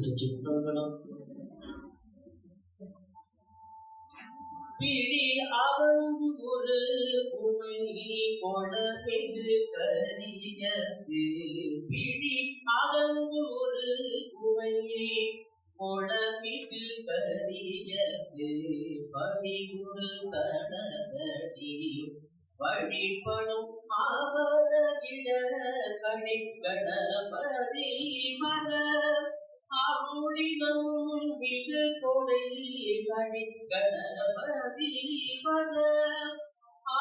திருச்சிற்றம்பலம். பிடி அகங்கு ஒரு உமை கொடமிகு கரியது. பிடி அகங்கு ஒரு உமை கொடமிகு கரியது. படிகுரு தனதடி வழிபடும் அவரகிட கணிகணபதி மன அருளினம் மிகு கொடை கணிகணபதி மன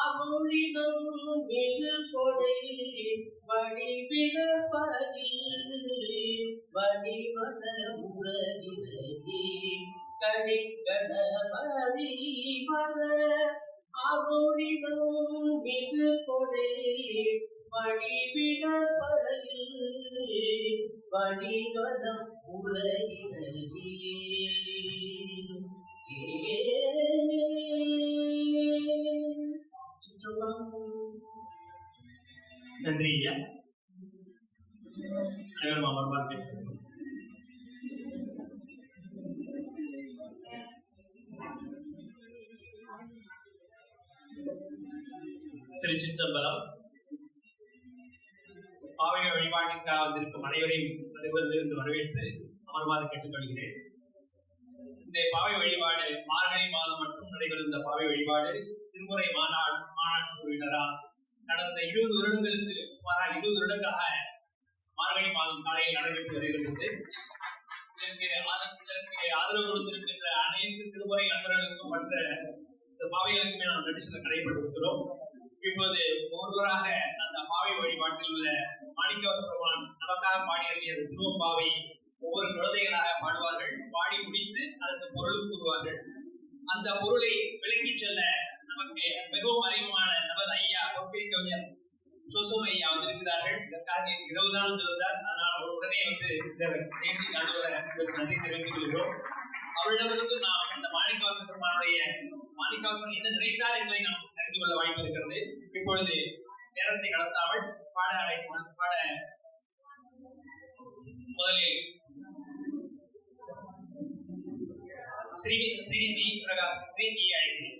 அருளினம் மிகு கொடை வடிவிடபதி வடிவன முரகிரகி கணிகணபதி மன அருளினம் மிகு கொடை வடிவிடபதி வடிவனம் உலகினே. நன்றி ஐயா. அனைவரும் அமர்வார்கள். திருச்சிற்றம்பலம். பாவை வழிபாட்டிற்காக வந்திருக்கும் அனைவரையும் நடுவரிலிருந்து வரவேற்று அமர்வாறு கேட்டுக்கொள்கிறேன். இந்த பாவை வழிபாடு மார்கழி மாதம் மட்டும் நடைபெறும். இந்த பாவை வழிபாடு திருமுறை மாநாட்டு குழுவினரால் கடந்த 20 வருடங்களுக்கு சுமாராக 20 வருடங்களாக மார்கழி மாதம் காலையில் நடைபெற்று வருகிறது. இதற்கு ஆதரவு கொடுத்திருக்கின்ற அனைத்து திருமுறை நண்பர்களுக்கும் மற்ற இந்த பாவைகளுக்குமே நாம் நன்றி சொல்ல கடைபெற்றிருக்கிறோம். இப்போது ஒருவராக அந்த பாவை வழிபாட்டில் உள்ள மாணிக்கவாச பெருமான் நமக்காக பாடிய திருவம்பாவை ஒவ்வொரு குழந்தைகளாக பாடுவார்கள். பாடி முடித்து அதற்கு பொருள் கூறுவார்கள். அந்த பொருளை விளக்கி செல்ல நமக்கு மிகவும் அறிமுகமான நமது ஐயா கவிஞர் சுசம் ஐயா வந்திருக்கிறார்கள். இதற்காக இரவுதான் வந்திருந்தார். அதனால் உடனே இந்த பேசி நடுவர நன்றி தெரிவித்துக் கொள்கிறோம். அவரிடமிருந்து நாம் இந்த மாணிக்கவாச பெருமானுடைய மாணிக்கவாசன் என்ன நினைத்தார் என்பதை நாம் அறிந்து கொள்ள வாய்ப்பு இருக்கிறது. இப்பொழுது நேரத்தை கடத்தாமல் பாட முதலில் ஸ்ரீநிதி பிரகாஷ் ஸ்ரீநிதி அழைக்கிறேன்.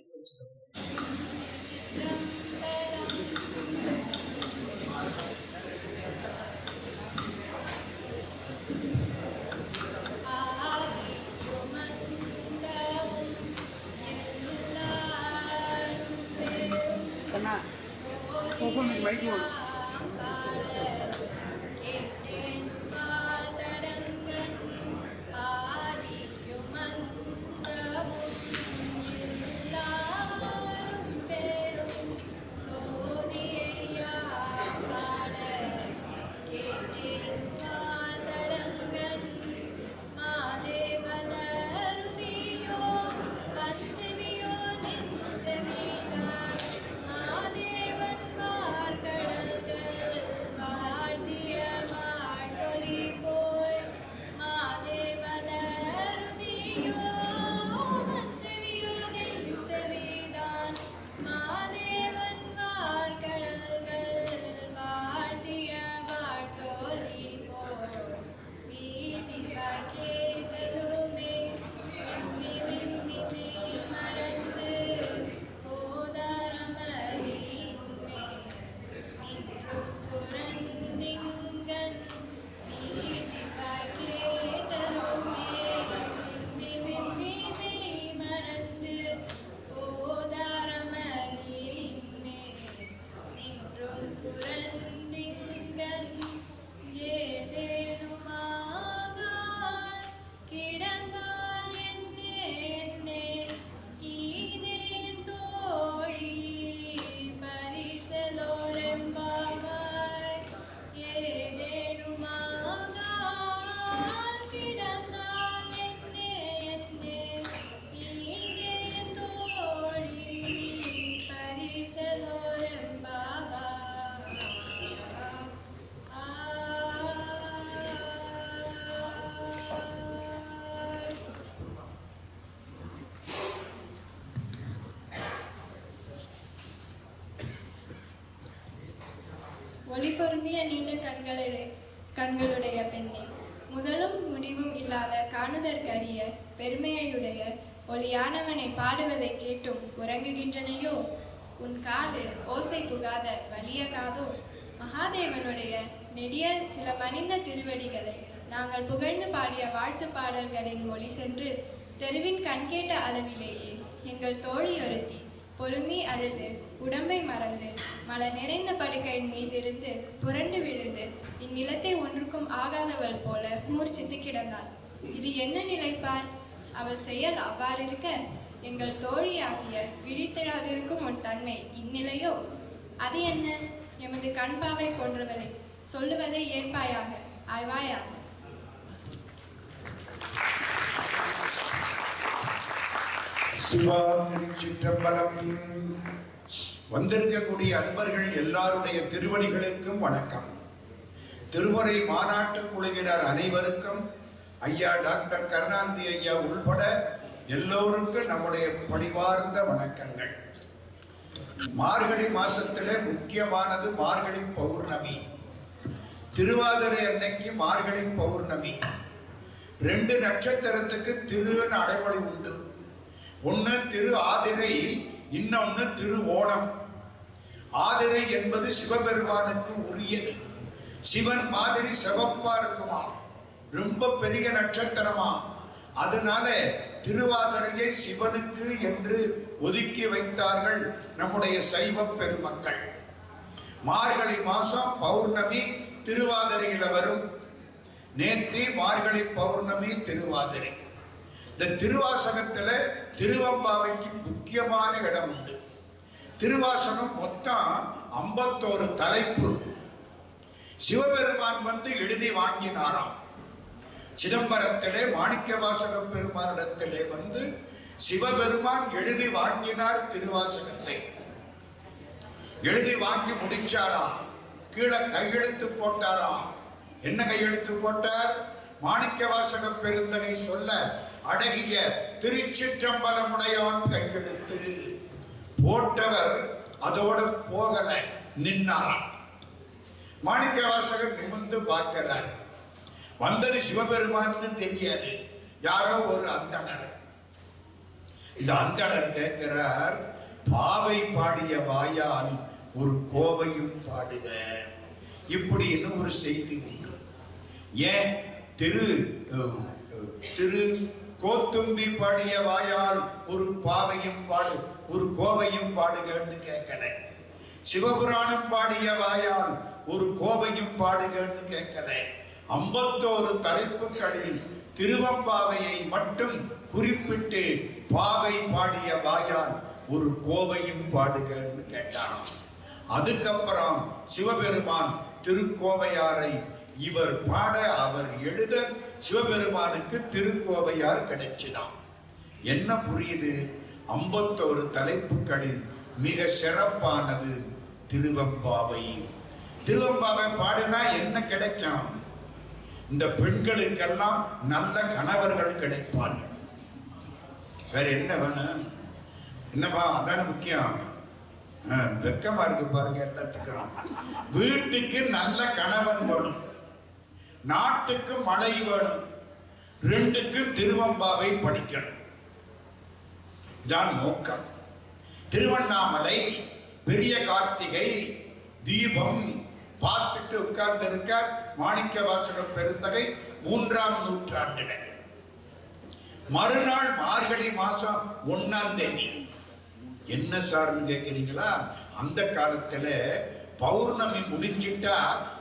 ஒளி பொருந்திய நீண்ட கண்களுடைய பெண்ணே, முதலும் முடிவும் இல்லாத காணுதற்கரிய பெருமையுடைய ஒளியானவனை பாடுவதை கேட்டும் உறங்குகின்றனையோ? உன் காது ஓசை புகாத வலிய காதோ? மகாதேவனுடைய நெடிய சில மணிந்த திருவடிகளை நாங்கள் புகழ்ந்து பாடிய வாழ்த்து பாடல்களின் மொழி சென்று தெருவின் கண்கேட்ட அளவிலேயே எங்கள் தோழி ஒருத்தி பொறுமி அழுது உடம்பை மறந்து மலர் நிறைந்த படுக்கையின் மீதிருந்து புரண்டு விழுந்து இந்நிலத்தை ஒன்றுக்கும் ஆகாதவள் போல மூர்ச்சித்து கிடந்தாள். இது என்ன நிலைப்பார்? அவள் செயல் அவ்வாறிருக்க எங்கள் தோழியாகிய விழித்திடாதிருக்கும் உன் தன்மை இந்நிலையோ? அது என்ன? எமது கண்பாவை போன்றவரை சொல்லுவதை ஏற்பாயாக, ஆய்வாயாக. சிவா திருச்சிற்றம்பலம். வந்திருக்கக்கூடிய அன்பர்கள் எல்லாருடைய திருவடிகளுக்கும் வணக்கம். திருமுறை மாநாட்டு குழுவினர் அனைவருக்கும், ஐயா டாக்டர் கருணாநிதி ஐயா உள்பட எல்லோருக்கும் நம்முடைய பணிவார்ந்த வணக்கங்கள். மார்கழி மாசத்திலே முக்கியமானது மார்கழி பௌர்ணமி. திருவாதிரை அன்னைக்கு மார்கழி பௌர்ணமி. 2 நட்சத்திரத்துக்கு திருன்னு அடைமொழி உண்டு. ஒன்னு திரு ஆதிரை, இன்னொன்னு திரு ஓணம். ஆதிரை என்பது சிவபெருமானுக்கு உரியது. சிவன் மாதிரி சிவப்பா இருக்குமா, ரொம்ப பெரிய நட்சத்திரமா. அதனால திருவாதிரையை சிவனுக்கு என்று ஒதுக்கி வைத்தார்கள் நம்முடைய சைவ பெருமக்கள். மார்கழி மாசம் பௌர்ணமி திருவாதிரையில வரும். நேத்தி மார்கழி பௌர்ணமி திருவாதிரை. இந்த திருவாசகத்துல திருவம்பாவைக்கு முக்கியமான இடம் உண்டு. திருவாசகம் மொத்தம் 51 தலைப்பு. சிவபெருமான் வந்து எழுதி வாங்கினாராம். சிதம்பரத்திலே மாணிக்கவாசக பெருமானிடத்திலே வந்து சிவபெருமான் எழுதி வாங்கினார் திருவாசகத்தை. எழுதி வாங்கி முடிச்சாராம். கீழே கையெழுத்து போட்டாராம். என்ன கையெழுத்து போட்டார்? மாணிக்கவாசக பெருந்தகை சொல்ல அடகிய திருச்சிற்றம்பலமுடையான் கையெழுத்து போட்டவர். அதோட போகல, நின்னாராம். மாணிக்கவாசகர் நிமிர்ந்து பார்க்கிறார். வந்தது சிவபெருமான்னு தெரியாது, யாரோ ஒரு அந்தணர். இந்த அந்தணர் கேட்கிறார், பாவை பாடிய வாயால் ஒரு கோவையும் பாடுக, இப்படின்னு ஒரு செய்தி உண்டு. ஏன் திரு கோத்தும்பி பாடிய வாயால் ஒரு பாவையும் பாடு, ஒரு கோவையும் பாடுகன்னு கேட்கல. சிவபுராணம் பாடிய வாயால் ஒரு கோவையும் பாடுகன்னு கேட்கல. 51 தலைப்புகளில் திருவம்பாவையை மட்டும் குறிப்பிட்டு பாவை பாடிய வாயால் ஒரு கோவையும் பாடுகன்னு கேட்டாராம். அதுக்கப்புறம் சிவபெருமான் திருக்கோவையாரை இவர் பாட அவர் எழுத சிவபெருமானுக்கு திருக்கோவையார் கிடைச்சுதான். என்ன புரியுது? 51 தலைப்புகளில் மிக சிறப்பானது திருவம்பாவை. திருவம்பாவை பாடினா என்ன கிடைக்கும்? இந்த பெண்களுக்கெல்லாம் நல்ல கணவர்கள் கிடைப்பார்கள். வேற என்ன வேணும்? என்னப்பா அதான முக்கியம். வெக்கமா இருக்கு பாருங்க எல்லாத்துக்கும். வீட்டுக்கு நல்ல கணவன் வேணும், நாட்டுக்கு மழை வேணும், 2க்கும் திருவம்பாவை படிக்கணும். இதான் நோக்கம். திருவண்ணாமலை பெரிய கார்த்திகை தீபம் பார்த்துட்டு உட்கார்ந்து இருக்கார் மாணிக்கவாசக பெருந்தகை 3ஆம் நூற்றாண்டில. மறுநாள் மார்கழி மாசம் 1ஆம் தேதி. என்ன சார்னு கேட்கிறீங்களா? அந்த காலத்துல பௌர்ணமி முடிஞ்சிட்டா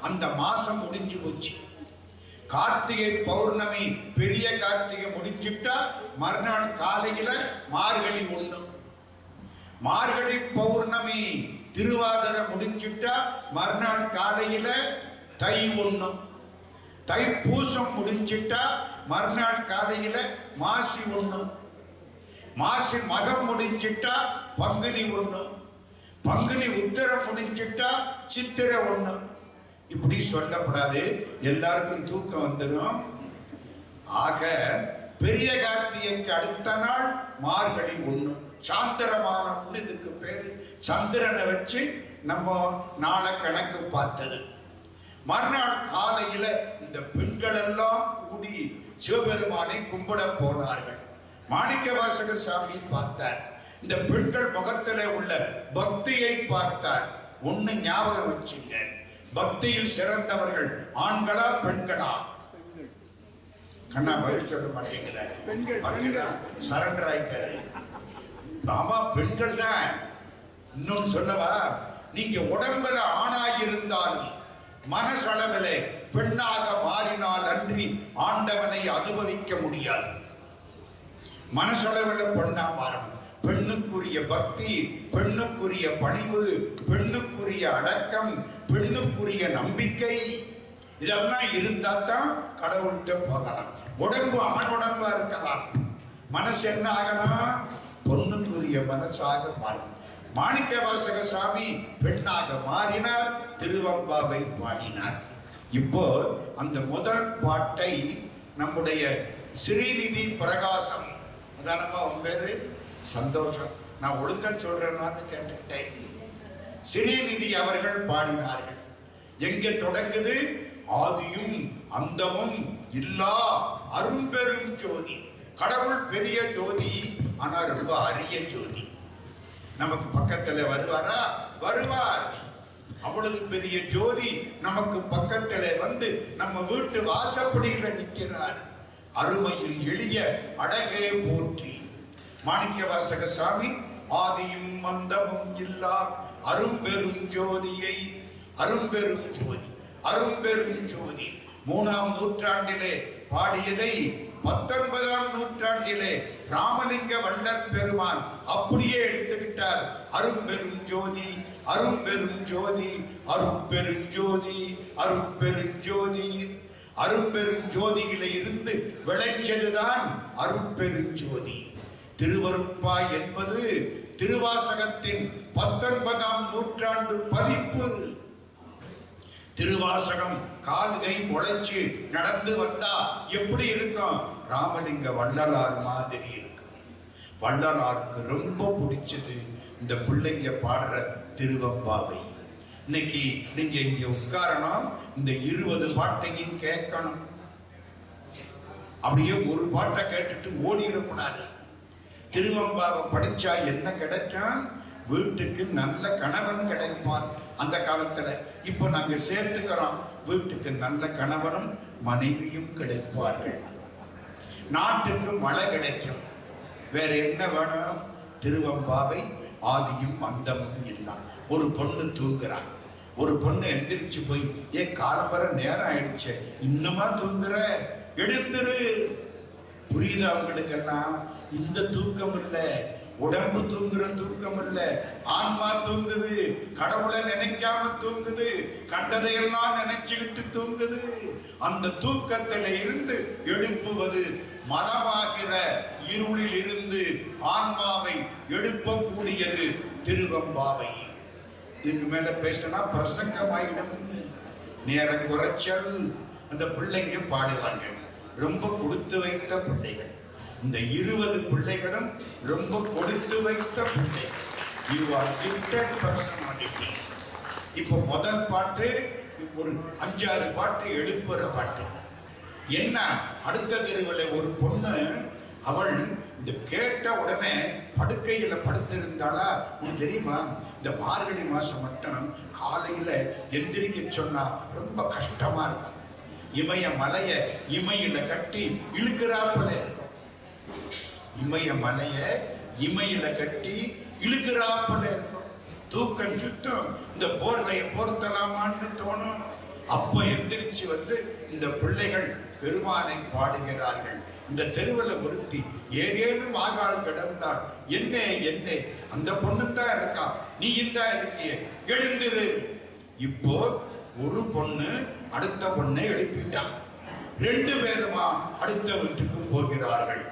அந்த மாசம் முடிஞ்சு போச்சு. கார்த்திகை பௌர்ணமி பெரிய கார்த்திகை முடிஞ்சிட்டா மறுநாள் காலையில மார்கழி 1. மார்கழி பௌர்ணமி திருவாதிரை முடிஞ்சிட்டா மறுநாள் காலையில தை 1. தைப்பூசம் முடிஞ்சிட்டா மறுநாள் காலையில மாசி 1. மாசி மகம் முடிஞ்சிட்டா பங்குனி 1. பங்குனி உத்திரம் முடிஞ்சிட்டா சித்திரை 1. இப்படி சொல்லப்படாது, எல்லாருக்கும் தூக்கம் வந்துடும். ஆக பெரிய கார்த்திகைக்கு அடுத்த நாள் மார்கழி 1. சாந்திரமானம்னு இதுக்கு பேரு. சந்திரனை வச்சு நம்ம நாளை கணக்கு பார்த்தது. மறுநாள் காலையில இந்த பெண்கள் எல்லாம் கூடி சிவபெருமானை கும்பிட போனார்கள். மாணிக்கவாசக சாமி பார்த்தார். இந்த பெண்கள் முகத்திலே உள்ள பக்தியை பார்த்தார். ஒண்ணு ஞாபகம் வச்சுங்க, பக்தியில் சிறந்தவர்கள் ஆண்களா பெண்களா? கண்ணா பதில் சொல்ல மாட்டேங்கிறார். சரண்டர் ஆயிட்டாரு. ஆமா, பெண்கள் தான். இன்னொன்னு சொல்லவா, நீங்க உடம்புல ஆணாக இருந்தாலும் மனசளவிலே பெண்ணாக மாறினால் அன்றி ஆண்டவனை அனுபவிக்க முடியாது. மனசளவில் பெண்ணா மாறணும். பெண்ணுக்குரிய பக்தி, பெண்ணுக்குரிய பணிவு, பெண்ணுக்குரிய அடக்கம், பெண்ணுக்குரிய நம்பிக்கை, இதெல்லாம் இருந்தா தான் கடவுள்கிட்ட போகலாம். உடம்பு ஆண் உடம்பா இருக்கலாம், மனசு என்ன ஆகலாம்? பொண்ணுக்குரிய மனசாக மாறும். மாணிக்கவாசக சாமி பெண்ணாக மாறினார், திருவம்பாவை பாடினார். இப்போ அந்த முதல் பாட்டை நம்முடைய ஸ்ரீநிதி பிரகாசம், அதானப்பா உன் பேரு? சந்தோஷம், நான் ஒழுங்கா சொல்றேன்னு கேட்டுக்கிட்டேன். ஸ்ரீநிதி அவர்கள் பாடினார்கள். எங்க தொடங்குது? ஆதியும் அந்தமும் இல்லா அரும்பெரும் ஜோதி. கடவுள் பெரிய ஜோதி, ஆனா ரொம்ப அரிய ஜோதி. நமக்கு பக்கத்துல வருவாரா? வருவார். அவ்வளவு பெரிய ஜோதி நமக்கு பக்கத்துல வந்து நம்ம வீட்டு வாசப்படியில நிற்கிறார். அருமையில் எளிய அழகே போற்றி. மாணிக்கவாசக சாமி ஆதியும் அந்தமும் இல்லா அரும்பெரும் ஜோதியை, அரும்பெரும் ஜோதி, அரும்பெரும் ஜோதி 3ஆம் நூற்றாண்டிலே பாடியதை 19ஆம் நூற்றாண்டிலே ராமலிங்க வள்ளல் பெருமான் அப்படியே எடுத்துக்கிட்டார். அரும்பெரும் ஜோதி, அரும்பெரும் ஜோதி, அரும்பெரும் ஜோதி, அரும்பெரும் ஜோதி. அரும்பெரும் ஜோதியில இருந்து விளைஞ்சதுதான் அரும்பெரும் ஜோதி. திருவருட்பாய் என்பது திருவாசகத்தின் 19ஆம் நூற்றாண்டு பதிப்பு. திருவாசகம் கால்கை முளைச்சு நடந்து வந்தா எப்படி இருக்கும்? ராமலிங்க வள்ளலார் மாதிரி இருக்கும். வள்ளலாருக்கு ரொம்ப பிடிச்சது இந்த பிள்ளைங்க பாடுற திருவம்பாவை. இன்னைக்கு நீங்க இங்க உட்காரணும், இந்த 20 பாட்டையும் கேட்கணும். அப்படியே ஒரு பாட்டை கேட்டுட்டு ஓடிடக்கூடாது. திருவம்பாவை படிச்சா என்ன கிடைக்கும்? வீட்டுக்கு நல்ல கணவன் கிடைப்பான். அந்த காலத்துல இப்ப நாங்க சேர்த்துக்கிறோம், வீட்டுக்கு நல்ல கணவனும் மனைவியும் கிடைப்பார்கள். நாட்டுக்கு மழை கிடைக்கும். வேற என்ன வேணும்? திருவம்பாவை ஆதியும் அந்தமும் இல்லை. ஒரு பொண்ணு தூங்குறான். ஒரு பொண்ணு எந்திரிச்சு போய், ஏன் காலம்பர நேரம் ஆயிடுச்சு, இன்னுமா தூங்குற, எடுத்துரு. புரியுது அவங்களுக்கெல்லாம்? இந்த தூக்கம் இல்லை, உடம்பு தூங்குற தூக்கம் இல்ல, ஆன்மா தூங்குது. கடவுளை நினைக்காம தூங்குது, கண்டதையெல்லாம் நினைச்சுக்கிட்டு தூங்குது. அந்த தூக்கத்தில இருந்து எழுப்புவது மனமாகிற இருளில் இருந்து ஆன்மாவை எழுப்பக்கூடியது திருவம்பாவை. இதுக்கு மேல பேசினா பிரசங்கமாயிடும், நேரம் குறைச்சல். அந்த பிள்ளைங்க பாடுவாங்க, ரொம்ப கொடுத்து வைத்த பிள்ளைகள். இந்த 20 பிள்ளைகளும் ரொம்ப கொடுத்து வைத்த பிள்ளைகள். You are gifted personalities. இப்போ முதல் பாட்டு ஒரு 5-6 பாட்டு எழுப்புற பாட்டு. என்ன? அடுத்த தெருவில் ஒரு பொண்ணு, அவள் இந்த கேட்ட உடனே படுக்கையில படுத்திருந்தாளா. உனக்கு தெரியுமா, இந்த மார்கழி மாசம் மட்டும் காலையில எந்திரிக்க சொன்னா ரொம்ப கஷ்டமா இருக்கும். இமய மலைய இமையில கட்டி இழுக்கிறாப்பல இருக்கும். இமய மலைய இமையில கட்டி இழுக்கிறாப்பல இருக்கும். தூக்கம் சுத்தம். இந்த போர்வையை போர்த்தலாமான்னு தோணும். அப்ப எந்திரிச்சு வந்து இந்த பிள்ளைகள் பெருமானை பாடுகிறார்கள். இந்த தெருவில் ஒருத்தி ஏதேனும் ஆகால் கிடந்தால் என்ன என்ன, அந்த பொண்ணு தான் இருக்கா, நீ தான் இருக்கிய, எழுந்திரு. இப்போ ஒரு பொண்ணு அடுத்த பொண்ணை எழுப்பிட்டான். 2 பேருமா அடுத்த வீட்டுக்கு போகிறார்கள்.